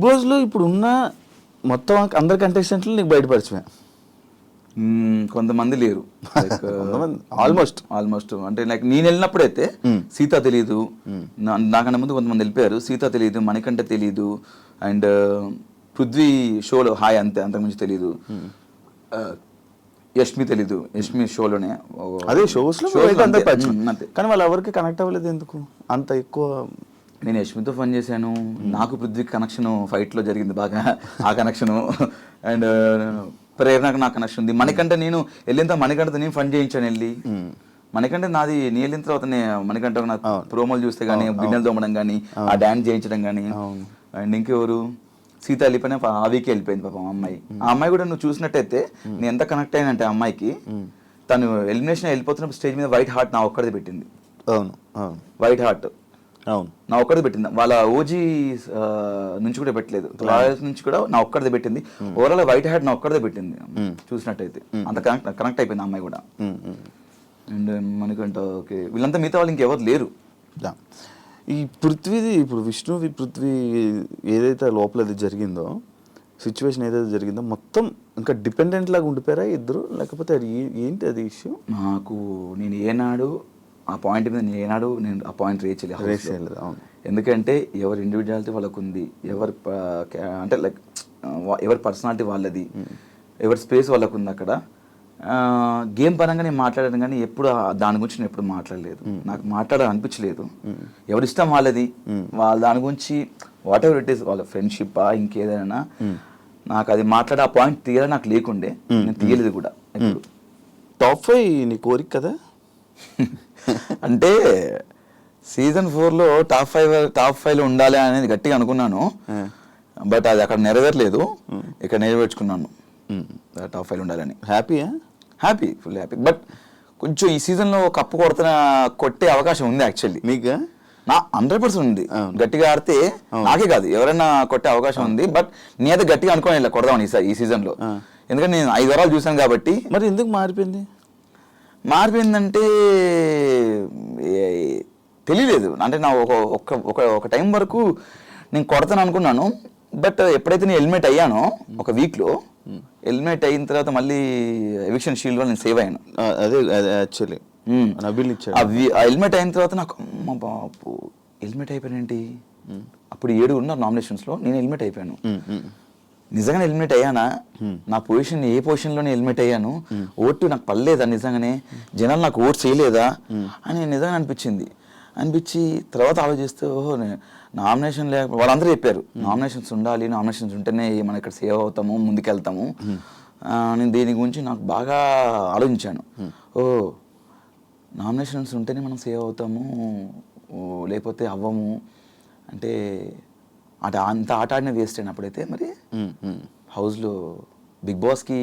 బాస్లో ఇప్పుడు ఉన్న మొత్తం అందరి కంటెస్టెంట్లు నీకు బయటపరిచమే? కొంతమంది లేరు, ఆల్మోస్ట్ అంటే లైక్ నేను వెళ్ళినప్పుడైతే సీత తెలీదు, నాకన్నా ముందు కొంతమంది వెళ్ళిపోయారు. సీత తెలీదు, మణికంఠ తెలీదు, అండ్ పృథ్వీ షోలో హాయ్ అంతే, అంతకుమించి తెలీదు. యష్మి తెలీదు, యష్మి షోలోనే అదే షోస్లో అంతే. కానీ వాళ్ళు ఎవరికి కనెక్ట్ అవ్వలేదు ఎందుకు అంత ఎక్కువ? నేను యష్మితో ఫన్ చేశాను, నాకు పృథ్వీకి కనెక్షన్ ఫైట్లో జరిగింది బాగా, ఆ కనెక్షను. అండ్ ప్రేరణకు నాకు కనెక్షన్ ఉంది. మణికంఠ నేను వెళ్ళిన మణికంఠతో నేను ఫన్ చేయించాను వెళ్ళి. మణికంఠ నాది నేను వెళ్ళిన తర్వాత మణికంఠ నాకు ప్రోమోలు చూస్తే కానీ, బిన్నెలు తోమడం కానీ, ఆ డాన్స్ చేయించడం కానీ. అండ్ ఇంకెవరు, సీత వెళ్ళిపోయినా ఆ వీకే వెళ్ళిపోయింది పాపం అమ్మాయి. ఆ అమ్మాయి కూడా నువ్వు చూసినట్టయితే నేను ఎంత కనెక్ట్ అయ్యానంటే ఆ అమ్మాయికి, తను ఎలిమినేషన్ వెళ్ళిపోతున్నప్పుడు స్టేజ్ మీద వైట్ హార్ట్ నా ఒక్కడిది పెట్టింది. వైట్ హార్ట్ నా ఒక్కడిది పెట్టింది, వాళ్ళ ఓజీ నుంచి కూడా పెట్టలేదు, రాయల్స్ నుంచి కూడా నా ఒక్కడిది పెట్టింది. ఓవరాల్ వైట్ హార్ట్ నా ఒక్కడిదే పెట్టింది చూసినట్టయితే. అంత కనెక్ట్ అయిపోయింది అమ్మాయి కూడా. అండ్ మనకంట ఓకే, వీళ్ళంతా మిగతా వాళ్ళు ఇంకెవరు లేరు. ఈ పృథ్వీది ఇప్పుడు పృథ్వీ ఏదైతే లోపల జరిగిందో, సిచ్యువేషన్ ఏదైతే జరిగిందో మొత్తం ఇంకా డిపెండెంట్ లాగా ఉండిపోయారా ఇద్దరు, లేకపోతే అది ఏంటి అది ఇష్యూ? నాకు నేను ఏనాడు ఆ పాయింట్ మీద నేను ఆ పాయింట్ రీచ్ చేయలేదు. ఎందుకంటే ఎవరి ఇండివిజువాలిటీ వాళ్ళకు ఉంది, అంటే లైక్ ఎవరి పర్సనాలిటీ వాళ్ళది, ఎవరి స్పేస్ వాళ్ళకు ఉంది. అక్కడ గేమ్ పరంగా నేను మాట్లాడాను కానీ ఎప్పుడు దాని గురించి నేను ఎప్పుడు మాట్లాడలేదు, నాకు మాట్లాడాలనిపించలేదు. ఎవరి ఇష్టం వాళ్ళది, వాళ్ళ దాని గురించి వాట్ ఎవర్ ఇట్ ఈస్, వాళ్ళ ఫ్రెండ్షిప్ ఇంకేదైనా నాకు అది మాట్లాడే ఆ పాయింట్ తీయాలని నాకు లేకుండే, నేను తీయలేదు కూడా. టాప్ 5 నీ కోరిక కదా? అంటే సీజన్ 4లో టాప్ 5లో ఉండాలి అనేది గట్టిగా అనుకున్నాను, బట్ అది అక్కడ నెరవేరలేదు, ఇక్కడ నెరవేర్చుకున్నాను టాప్ 5 ఉండాలని. Happy, full happy. బట్ కొంచెం ఈ సీజన్లో కప్పు కొట్టే అవకాశం ఉంది యాక్చువల్లీ. మీకు? నా 100% ఉంది, గట్టిగా ఆడితే నాకే కాదు ఎవరైనా కొట్టే అవకాశం ఉంది. బట్ నేనైతే గట్టిగా అనుకోని ఇలా కొడదామని ఈ సీజన్లో, ఎందుకంటే నేను 5 వారాలు చూసాను కాబట్టి. మరి ఎందుకు మారిపోయిందంటే తెలియలేదు. అంటే నా ఒక టైం వరకు నేను కొడతాను అనుకున్నాను, బట్ ఎప్పుడైతే నేను హెల్మెట్ అయ్యానో ఒక వీక్లో, హెల్మెట్ అయిన తర్వాత మళ్ళీ ఎవిక్షన్ షీల్డ్లో నేను సేవ్ అయ్యాను. అదే యాక్చువల్లీ హెల్మెట్ అయిన తర్వాత నాకు అమ్మ బాబు హెల్మెట్ అయిపోయానేంటి. అప్పుడు 7 ఉన్నారు నామినేషన్స్లో, నేను హెల్మెట్ అయిపోయాను. నిజంగానే హెల్మెట్ అయ్యానా, నా పొజిషన్ ఏ పొజిషన్లోనే హెల్మెట్ అయ్యాను, ఓటు నాకు పడలేదా, నిజంగానే జనాలు నాకు ఓటు చేయలేదా అని నిజంగా అనిపించి తర్వాత ఆలోచిస్తే ఓహో నామినేషన్ లేకపోతే వాళ్ళందరూ చెప్పారు నామినేషన్స్ ఉండాలి, నామినేషన్స్ ఉంటేనే మనం ఇక్కడ సేవ్ అవుతాము, ముందుకెళ్తాము. నేను దీని గురించి నాకు బాగా ఆలోచించాను. నామినేషన్స్ ఉంటేనే మనం సేవ్ అవుతాము, లేకపోతే అవ్వము అంటే అంత ఆట ఆడిన వేస్ట్ అయినప్పుడైతే మరి హౌస్లో బిగ్ బాస్కి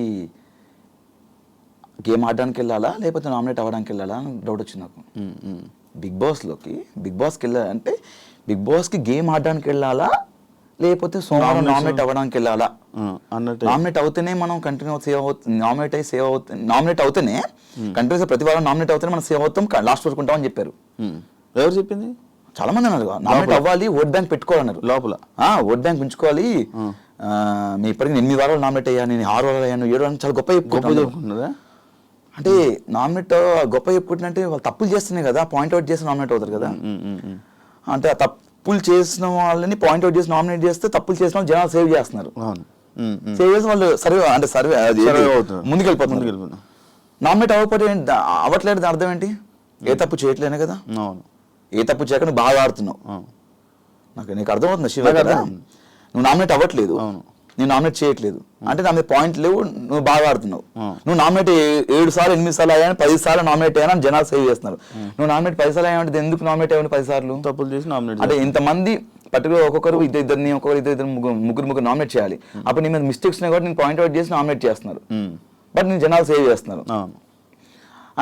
గేమ్ ఆడడానికి వెళ్ళాలా లేకపోతే నామినేట్ అవ్వడానికి వెళ్ళాలా అని డౌట్ వచ్చింది నాకు. బిగ్ బాస్కి వెళ్ళాలంటే బిగ్ బాస్కి గేమ్ ఆడడానికి వెళ్ళాలా లేకపోతే సోమవారం నామినేట్ అవ్వడానికి వెళ్ళాలా అన్నట్టు. నామినేట్ అవుతేనే మనం కంటిన్యూ సేవ్ అవుతుంది, నామినేట్ అవుతేనే కంటిన్యూస్ ప్రతి వారం నామినేట్ అవుతేనే మనం సేవ్ అవుతాం, లాస్ట్ వరకు ఉంటామని చెప్పారు. ఎవరు చెప్పింది? చాలా మంది అన్నారు నామినేట్ అవ్వాలి, ఓట్ బ్యాంక్ పెట్టుకోవాలన్నారు. లోపల ఓట్ బ్యాంక్ ఉంచుకోవాలి, మీ ఇప్పటికి 8 వారాలు నామినేట్ అయ్యాను, నేను 6 వారాలు అయ్యాను, 7 వారాలు, చాలా గొప్ప చెప్పుకుంటున్నారా? అంటే నామినేట్ గొప్ప చెప్పుకుంటుంటే వాళ్ళు తప్పులు చేస్తున్నాయి కదా, పాయింట్అవుట్ చేసి నామినేట్ అవుతారు కదా. అంటే ఆ తప్పులు చేసిన వాళ్ళని పాయింట్అవుట్ చేసి నామినేట్ చేస్తే తప్పులు చేసిన వాళ్ళు జనాలు సేవ్ చేస్తున్నారు. సేవ్ చేసిన వాళ్ళు సర్వే ముందుకెళ్ళిపోతున్నారు. నామినేట్ అవ్వట్లేదు అర్థం ఏంటి? ఏ తప్పు చేయట్లేనే కదా. ఏ తప్పు చేయక నువ్వు బాగా ఆడుతున్నావు, నీకు అర్థమవుతుంది శివ కదా. నువ్వు నామినేట్ అవ్వట్లేదు, నేను నామినేట్ చేయట్లేదు అంటే నా మీద పాయింట్ లేవు, నువ్వు బాగా ఆడుతున్నావు. నువ్వు నామినేట్ 7 సార్లు 8 సార్లు అయ్యాను, 10 సార్లు నామినేట్ అయ్యాను అని జనాలు సేవ్ చేస్తున్నారు. నువ్వు నామినేట్ 10 సార్లు అయ్యావంటే ఎందుకు నామినేట్ అయ్యావు 10 సార్లు? తప్పులు చేసి నామినేట్ అంటే ఇంతమంది పర్టికులర్ ఒక్కొక్కరు ఇద్దరు ముగ్గురు నామినేట్ చేయాలి. అప్పుడు నీ మీద మిస్టేక్స్ కూడా నేను పాయింట్అవుట్ చేసి నామినేట్ చేస్తున్నారు, బట్ నేను జనాలు సేవ్ చేస్తున్నారు.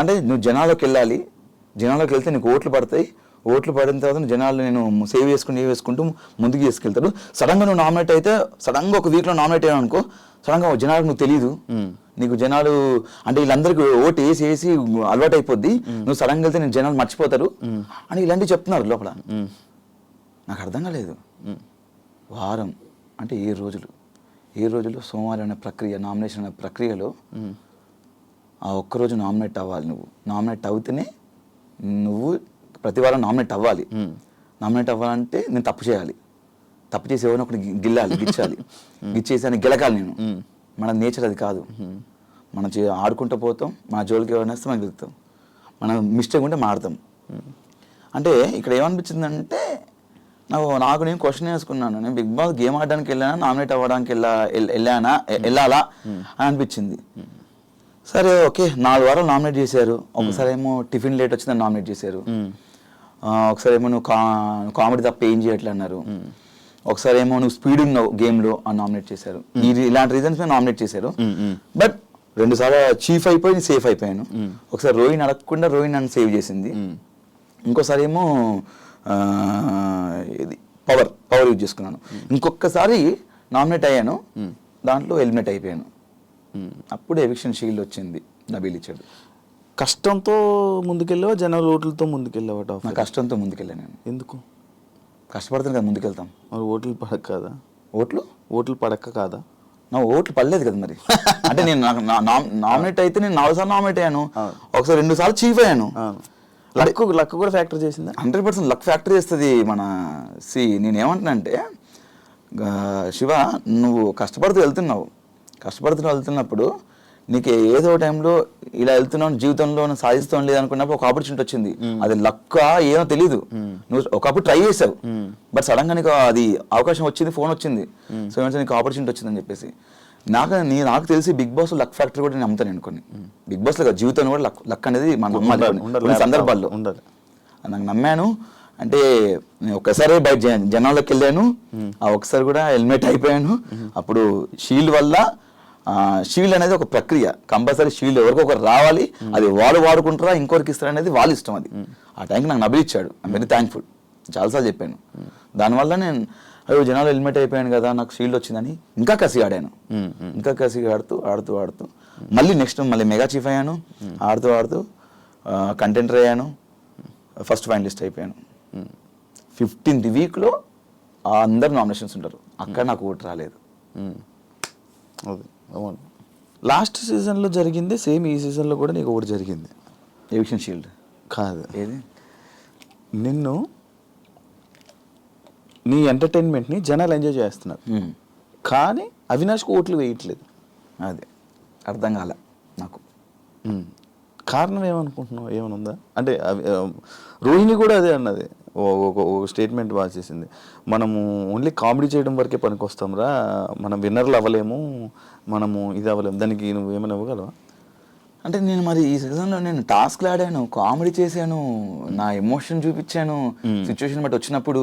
అంటే నువ్వు జనాల్లోకి వెళ్ళాలి, జనాల్లోకి వెళ్తే నీకు ఓట్లు పడతాయి, ఓట్లు పడిన తర్వాత జనాలు నేను సేవ్ వేసుకుంటూ ముందుకు తీసుకెళ్తాడు. సడన్గా నువ్వు నామినేట్ అయితే, సడన్గా ఒక వీక్లో నామినేట్ అయ్యావు అనుకో, సడన్గా జనాలకు నువ్వు తెలీదు, నీకు జనాలు అంటే వీళ్ళందరికీ ఓటు వేసి అలవాటు అయిపోద్ది, నువ్వు సడన్గా వెళ్తే నేను జనాలు మర్చిపోతారు అని ఇలాంటివి చెప్తున్నారు లోపల. నాకు అర్థం కాలేదు. వారం అంటే 7 రోజులు సోమవారం అనే ప్రక్రియ, నామినేషన్ అనే ప్రక్రియలో ఆ ఒక్కరోజు నామినేట్ అవ్వాలి. నువ్వు నామినేట్ అవుతేనే నువ్వు ప్రతి వారం నామినేట్ అవ్వాలి. నామినేట్ అవ్వాలంటే నేను తప్పు చేయాలి, తప్పు చేసి ఎవరిని ఒకటి గిచ్చాలి, గిచ్చేసి అని గెలకాలి నేను. మన నేచర్ అది కాదు. మనం ఆడుకుంటూ పోతాం, మన జోలికి ఎవరైనా వస్తే మనం గెలుస్తాం, మనం మిస్టేక్ ఉంటే మాడతాం. అంటే ఇక్కడ ఏమనిపించిందంటే నాకు నేను క్వశ్చన్ వేసుకున్నాను, నేను బిగ్ బాస్ గేమ్ ఆడడానికి వెళ్ళానా, నామినేట్ అవ్వడానికి వెళ్ళాలా అని అనిపించింది. సరే ఓకే, 4 వారాలు నామినేట్ చేశారు. ఒకసారి ఏమో టిఫిన్ లేట్ వచ్చిందని నామినేట్ చేశారు, ఒకసారి ఏమో నువ్వు కామెడీ తప్ప ఏం చేయట్లే అన్నారు, ఒకసారి ఏమో నువ్వు స్పీడ్ ఉన్నావు గేమ్లో అని నామినేట్ చేశారు. ఇలాంటి రీజన్స్ మీద నామినేట్ చేశారు. బట్ 2 సార్లు చీఫ్ అయిపోయి సేఫ్ అయిపోయాను. ఒకసారి రోహిణి అడగకుండా రోహిణి నన్ను సేవ్ చేసింది. ఇంకోసారి ఏమో ఇది పవర్ యూజ్ చేసుకున్నాను. ఇంకొకసారి నామినేట్ అయ్యాను, దాంట్లో ఎలిమినేట్ అయిపోయాను. అప్పుడు ఎవిక్షన్ షీల్డ్ వచ్చింది, నబీల్ ఇచ్చాడు. కష్టంతో ముందుకెళ్ళావా, జనాల ఓట్లతో ముందుకెళ్ళావా? నా కష్టంతో ముందుకెళ్ళాను నేను. ఎందుకు? కష్టపడుతుంది కదా ముందుకెళ్తాం. మరి ఓట్లు పడక కాదా? ఓట్లు పడక కాదా? నా ఓట్లు పడలేదు కదా మరి. అంటే నేను నామినేట్ అయితే నేను 4 సార్లు నామినేట్ అయ్యాను, ఒకసారి 2 సార్లు చీఫ్ అయ్యాను. లక్ కూడా ఫ్యాక్టర్ చేసిందా? 100% లక్ ఫ్యాక్టరీ చేస్తుంది. నేనేమంటున్నానంటే శివ, నువ్వు కష్టపడుతూ వెళ్తున్నప్పుడు నీకు ఏదో టైంలో ఇలా వెళ్తున్నావు, జీవితంలో సాధిస్తాం లేదనుకున్నప్పుడు ఒక ఆపర్చునిటీ వచ్చింది. అది లక్క ఏమో తెలీదు, నువ్వు ఒకప్పుడు ట్రై చేసావు, బట్ సడన్గా నీకు అది అవకాశం వచ్చింది, ఫోన్ వచ్చింది, సో ఏమంటే నీకు ఆపర్చునిటీ వచ్చిందని చెప్పేసి. నాకు తెలిసి బిగ్ బాస్ లక్ ఫ్యాక్టరీ కూడా నేను నమ్ముతాను. నేను కొన్ని బిగ్ బాస్ లో జీవితంలో కూడా లక్ అనేది మనం నమ్మాలి సందర్భాల్లో. నాకు నమ్మాను. అంటే నేను ఒక్కసారి బయట జనాల్లోకి వెళ్ళాను, ఆ ఒక్కసారి కూడా ఎలిమినేట్ అయిపోయాను. అప్పుడు షీల్డ్ వల్ల, షీల్డ్ అనేది ఒక ప్రక్రియ, కంపల్సరీ షీల్డ్ ఎవరికో ఒకరు రావాలి, అది వాళ్ళు వాడుకుంటారా ఇంకొకరికి ఇస్తారు అనేది వాళ్ళ ఇష్టం. అది ఆ టైంకి నాకు నబీల్ ఇచ్చాడు, ఐమ్ వెరీ థ్యాంక్ఫుల్. చాలాసార్లు చెప్పాను. దానివల్ల నేను జనాలు ఎలిమినేట్ అయిపోయాను కదా, నాకు షీల్డ్ వచ్చిందని ఇంకా కసి ఆడాను. ఇంకా కసి ఆడుతూ మళ్ళీ నెక్స్ట్ మెగా చీఫ్ అయ్యాను. ఆడుతూ కంటెంటర్ అయ్యాను, ఫస్ట్ ఫైనలిస్ట్ అయిపోయాను. 15th వీక్లో అందరు నామినేషన్స్ ఉంటారు, అక్కడ నాకు ఓటు రాలేదు. అవును, లాస్ట్ సీజన్లో జరిగింది సేమ్ ఈ సీజన్లో కూడా నీకు ఒకటి జరిగింది. ఎవిక్షన్ షీల్డ్ కాదు, ఏది? నిన్ను నీ ఎంటర్టైన్మెంట్ని జనాలు ఎంజాయ్ చేస్తున్నారు, కానీ అవినాష్కి ఓట్లు వేయట్లేదు. అది అర్థం కాలే నాకు. కారణం ఏమనుకుంటున్నావు? ఏమైనా ఉందా? అంటే రోహిణి కూడా అదే అన్నది, ఒక స్టేట్మెంట్ బాగా చేసింది, మనము ఓన్లీ కామెడీ చేయడం వరకే పనికొస్తాంరా, మనం విన్నర్లు అవ్వలేము, మనము ఇది అవ్వలేము. దానికి నువ్వు ఏమైనా ఇవ్వగలవా? అంటే నేను మరి ఈ సీజన్లో నేను టాస్క్లు ఆడాను, కామెడీ చేశాను, నా ఎమోషన్ చూపించాను, సిచ్యువేషన్ బట్టి వచ్చినప్పుడు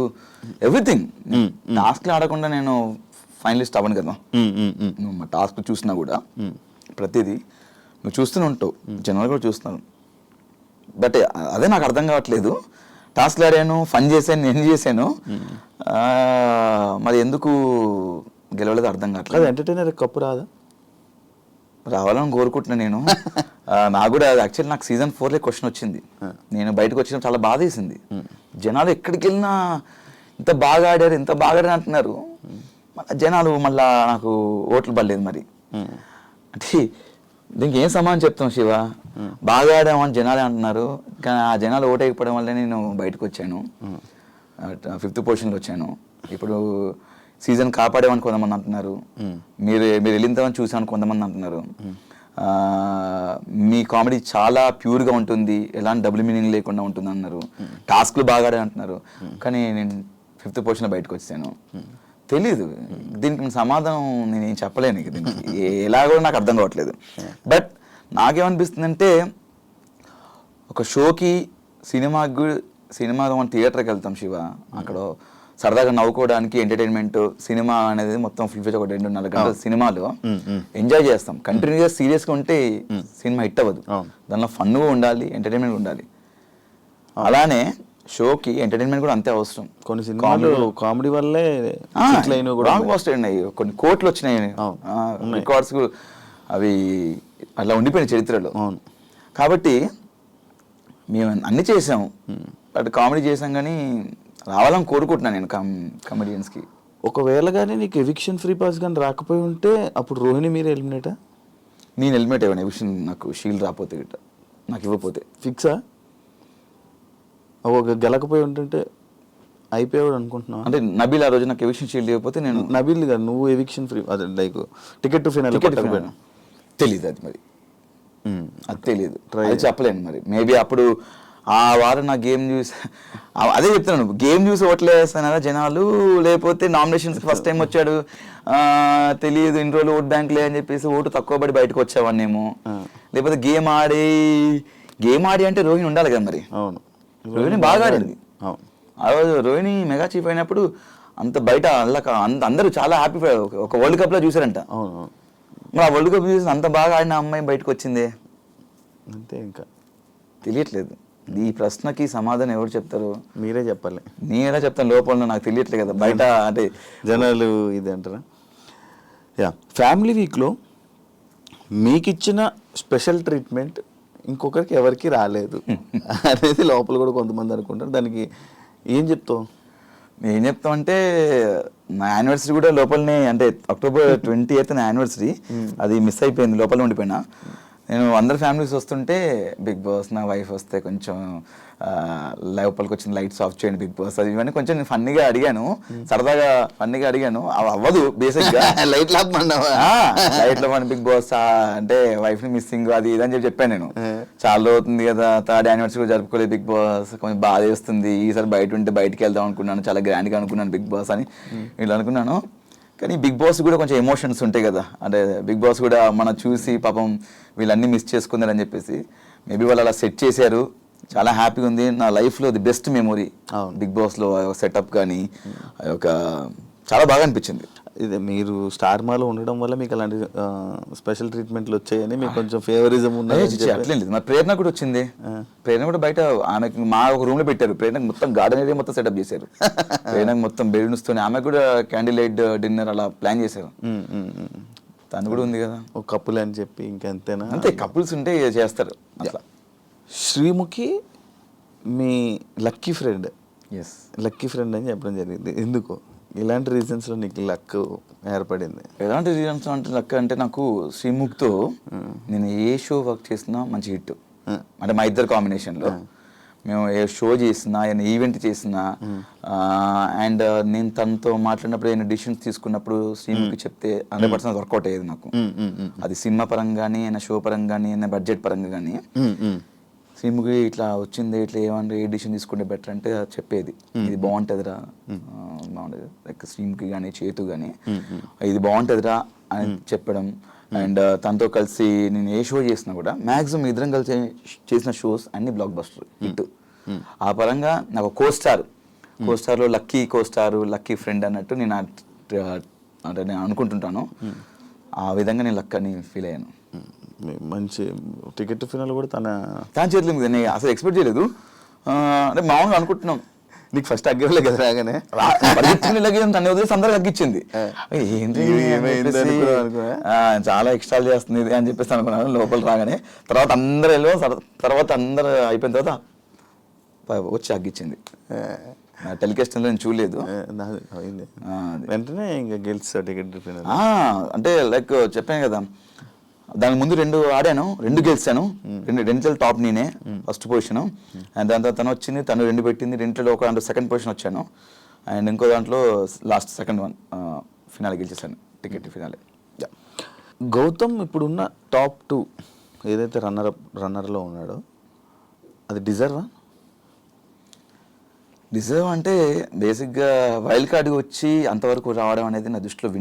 ఎవ్రీథింగ్. టాస్క్లు ఆడకుండా నేను ఫైనలిస్ట్ అవ్వను కదా. నువ్వు మా టాస్క్ చూసినా కూడా ప్రతిదీ నువ్వు చూస్తూనే ఉంటావు, జనాలు కూడా చూస్తున్నాను. బట్ అదే నాకు అర్థం కావట్లేదు. టాస్క్లు ఆడాను, ఫన్ చేశాను, నేను చేశాను, మరి ఎందుకు గెలవలేదు అర్థం కావట్లేదు. ఎంటర్టైనర్ కప్పు రాదా? రావాలని కోరుకుంటున్నా నేను. నాకు కూడా యాక్చువల్లీ నాకు సీజన్ 4లో క్వశ్చన్ వచ్చింది, నేను బయటకు వచ్చిన చాలా బాధ వేసింది. జనాలు ఎక్కడికి వెళ్ళినా ఇంత బాగా ఆడారు అంటున్నారు, జనాలు మళ్ళా నాకు ఓట్లు పడలేదు. మరి అంటే దీనికి ఏం సమాధానం చెప్తాం శివ? బాగా ఆడామని జనాలే అంటున్నారు, కానీ ఆ జనాలు ఓటు వేయకపోవడం వల్లే నేను బయటకు వచ్చాను, 5th పొజిషన్లో వచ్చాను. ఇప్పుడు సీజన్ కాపాడేమని కొంతమంది అంటున్నారు, మీరు వెళ్ళిందని చూసామని కొంతమంది అంటున్నారు, మీ కామెడీ చాలా ప్యూర్గా ఉంటుంది, ఎలాంటి డబుల్ మీనింగ్ లేకుండా ఉంటుంది అన్నారు, టాస్క్లు బాగా ఆడే అంటున్నారు, కానీ నేను 5th పొజిషన్లో బయటకు వచ్చాను. తెలీదు, దీనికి సమాధానం నేను ఏం చెప్పలేను, దీనికి ఎలాగో నాకు అర్థం కావట్లేదు. బట్ నాకేమనిపిస్తుందంటే, ఒక షోకి సినిమాకి మనం థియేటర్కి వెళ్తాం శివ, అక్కడ సరదాగా నవ్వుకోవడానికి ఎంటర్టైన్మెంట్, సినిమా అనేది మొత్తం ఫుల్ ఒక 2.5 గంటల సినిమాలో ఎంజాయ్ చేస్తాం. కంటిన్యూగా సీరియస్గా ఉంటే సినిమా హిట్ అవ్వదు, దానిలో ఫన్గా ఉండాలి, ఎంటర్టైన్మెంట్ ఉండాలి. అలానే షోకి ఎంటర్టైన్మెంట్ కూడా అంతే అవసరం. కొన్ని సినిమాలు కామెడీ వల్లే అయినాయి, కొన్ని కోట్లు వచ్చినాయి, రికార్డ్స్ అవి అలా ఉండిపోయిన చరిత్రలో. కాబట్టి మేము అన్ని చేసాము, బట్ కామెడీ చేసాం, కానీ రావాలని కోరుకుంటున్నాను నేను కామెడియన్స్కి. ఒకవేళ కానీ నీకు ఎవిక్షన్ ఫ్రీ పాస్ కానీ రాకపోయి ఉంటే అప్పుడు రోహిణి మీరు ఎలిమినేటా? నేను హెల్మెట్ ఇవ్వను ఈ విషయం, నాకు షీల్డ్ రాకపోతే గిట్ట, నాకు ఇవ్వకపోతే. ఫిక్సా? ఒక గెలకపోయి ఉంటుంటే అయిపోయాడు అనుకుంటున్నావు? అంటే నబీల్ ఆ రోజు నాకు ఎవిక్షన్ షీల్డ్ ఇవ్వకపోతే నేను నబీల్ గారు నువ్వు ఎవిక్షన్ ఫ్రీ అదే లైక్ టికెట్ టు ఫైనల్ తెలీదు అది మరి, అది తెలీదు, అది చెప్పలేను మరి. మేబీ అప్పుడు ఆ వారం నా గేమ్ చూసి అదే చెప్తున్నాను, గేమ్ చూసి ఓట్లు వేస్తానారా జనాలు, లేకపోతే నామినేషన్స్ ఫస్ట్ టైం వచ్చాడు తెలియదు ఇన్ని రోజులు ఓట్ బ్యాంక్లే అని చెప్పేసి ఓటు తక్కువ పడి బయటకు వచ్చేవాడినేమో, లేకపోతే గేమ్ ఆడి అంటే రోహిణి ఉండాలి కదా మరి. అవును, రోహిణి బాగా ఆడింది. అవును, ఆ రోజు రోహిణి మెగా చీఫ్ అయినప్పుడు అంత బయట అందరూ చాలా హ్యాపీ, ఒక వరల్డ్ కప్ లో చూసారంట. అవును, మరి ఆ వరల్డ్ కప్ చూసి అంత బాగా ఆడిన అమ్మాయి బయటకు వచ్చిందే, అంతే. ఇంకా తెలియట్లేదు. ఈ ప్రశ్నకి సమాధానం ఎవరు చెప్తారు? మీరే చెప్పాలి. నేను ఎలా చెప్తాను, లోపల నాకు తెలియట్లేదు కదా బయట, అంటే జనాలు ఇది అంటారా? యా, ఫ్యామిలీ వీక్లో మీకు ఇచ్చిన స్పెషల్ ట్రీట్మెంట్ ఇంకొకరికి ఎవరికి రాలేదు అనేది లోపల కూడా కొంతమంది అనుకుంటారు. దానికి ఏం చెప్తావు? ఏం చెప్తాం అంటే, నా యానివర్సరీ కూడా లోపలనే, అంటే October 28th నా యానివర్సరీ, అది మిస్ అయిపోయింది, లోపల ఉండిపోయినా. నేను అందరు ఫ్యామిలీస్ వస్తుంటే బిగ్ బాస్, నా వైఫ్ వస్తే కొంచెం లోపలికి వచ్చిన లైట్స్ ఆఫ్ చేయండి బిగ్ బాస్, అది ఇవన్నీ కొంచెం నేను ఫన్నీగా అడిగాను, సరదాగా ఫన్నీగా అడిగాను. అవ్వదు బేసిక్గా లైట్ లైట్లో మన బిగ్ బాస్ అంటే వైఫ్ని మిస్సింగ్ అది ఇది అని చెప్పాను నేను. చాలా అవుతుంది కదా, 3rd యానివర్సరీ కూడా జరుపుకోలేదు బిగ్ బాస్, కొంచెం బాధ వేస్తుంది, ఈసారి బయట ఉంటే బయటికి వెళ్దాం అనుకున్నాను, చాలా గ్రాండ్గా అనుకున్నాను బిగ్ బాస్ అని ఇలా అనుకున్నాను. కానీ బిగ్ బాస్ కూడా కొంచెం ఎమోషన్స్ ఉంటాయి కదా, అంటే బిగ్ బాస్ కూడా మనం చూసి పాపం వీళ్ళన్నీ మిస్ చేసుకున్నారని చెప్పేసి మేబీ వాళ్ళు అలా సెట్ చేశారు. చాలా హ్యాపీగా ఉంది, నా లైఫ్లో ది బెస్ట్ మెమొరీ బిగ్ బాస్లో సెటప్ కానీ ఒక చాలా బాగా అనిపించింది. ఇదే మీరు స్టార్ మాలో ఉండడం వల్ల మీకు అలాంటి స్పెషల్ ట్రీట్మెంట్లు వచ్చాయని మీకు కొంచెం ఫేవరిజం ఉన్నది. అట్లేం లేదు, మా ప్రేరణ కూడా వచ్చింది. ప్రేరణ కూడా బయట ఆమెకి మా ఒక రూమ్ లో పెట్టారు, ప్రేరణకు మొత్తం గార్డెన్ ఏరియా మొత్తం సెటప్ చేశారు, ప్రేరణకు మొత్తం బెలూన్స్ తోని, ఆమె కూడా క్యాండిల్ లైట్ డిన్నర్ అలా ప్లాన్ చేశారు. తను కూడా ఉంది కదా ఒక కపుల్ అని చెప్పి, ఇంకంతేనా? అంతే, కపుల్స్ ఉంటే చేస్తారు అట్లా. శ్రీముఖి మీ lucky friend. Yes, lucky friend అని చెప్పడం జరిగింది. ఎందుకు, ఇలాంటి రీజన్స్లో నీకు లక్ ఏర్పడింది? ఎలాంటి రీజన్స్ అంటే లక్ అంటే, నాకు శ్రీముఖ్తో నేను ఏ షో వర్క్ చేసినా మంచి హిట్, అంటే మా ఇద్దరు కాంబినేషన్లో మేము ఏ షో చేసినా, ఏదైనా ఈవెంట్ చేసినా, అండ్ నేను తనతో మాట్లాడినప్పుడు ఏదైనా డిసిషన్స్ తీసుకున్నప్పుడు శ్రీముఖి చెప్తే 100% వర్కౌట్ అయ్యేది నాకు. అది సినిమా పరంగా కానీ, అయినా షో పరంగా కానీ, అయినా బడ్జెట్ పరంగా కానీ. శ్రీముఖి ఇట్లా వచ్చింది, ఇట్లా ఏమంటే ఏ డిసిషన్ తీసుకుంటే బెటర్ అంటే చెప్పేది, ఇది బాగుంటుందిరా, బాగుంటుంది లైక్ శ్రీముఖి కానీ చేతు కానీ ఇది బాగుంటుందిరా అని చెప్పడం. అండ్ తనతో కలిసి నేను ఏ షో చేసినా కూడా మ్యాక్సిమం ఇద్దరం కలిసి చేసిన షోస్ అన్ని బ్లాక్ బస్టర్ హిట్. ఆ పరంగా నాకు కోస్టార్లో లక్కీ కోస్టార్, లక్కీ ఫ్రెండ్ అన్నట్టు నేను అంటే నేను అనుకుంటుంటాను. ఆ విధంగా నేను లక్ అని ఫీల్ అయ్యాను. మంచి టికెట్ ఫినాల్ కూడా తన చేతిలో ఉంది, నేను అసలు ఎక్స్పెక్ట్ చేయలేదు. అంటే మామూలుగా అనుకుంటున్నాం, నీకు ఫస్ట్ అగ్గరలే కదా రాగానే తన వదిలేసి అందరికి అగ్గిచ్చింది, చాలా ఎక్స్ట్రా చేస్తుంది ఇది అని చెప్పేసి అనుకున్నాను లోపల రాగానే. తర్వాత అందరూ అయిపోయిన తర్వాత వచ్చి అగ్గిచ్చింది. టెలికాస్ట్ నేను చూడలేదు, వెంటనే ఇంకా గెలిచా టికెట్ ఫినాల్. అంటే లైక్ చెప్పాను కదా, దాని ముందు 2 ఆడాను, 2 గెలిచాను, రెండిట్లో టాప్ నేనే, ఫస్ట్ పొజిషన్. అండ్ దాని తర్వాత తను వచ్చింది, తను 2 పెట్టింది, రెండిట్లో ఒక దాంట్లో సెకండ్ పొజిషన్ వచ్చాను, అండ్ ఇంకో దాంట్లో లాస్ట్ సెకండ్ వన్ ఫినాలే గెలిచేసాను, టికెట్ ఫినాలే. గౌతమ్ ఇప్పుడున్న టాప్ 2 ఏదైతే రన్నర్లో ఉన్నాడో అది డిజర్వ్ అంటే బేసిక్గా వైల్డ్ కార్డ్కి వచ్చి అంతవరకు రావడం అనేది నా దృష్టిలో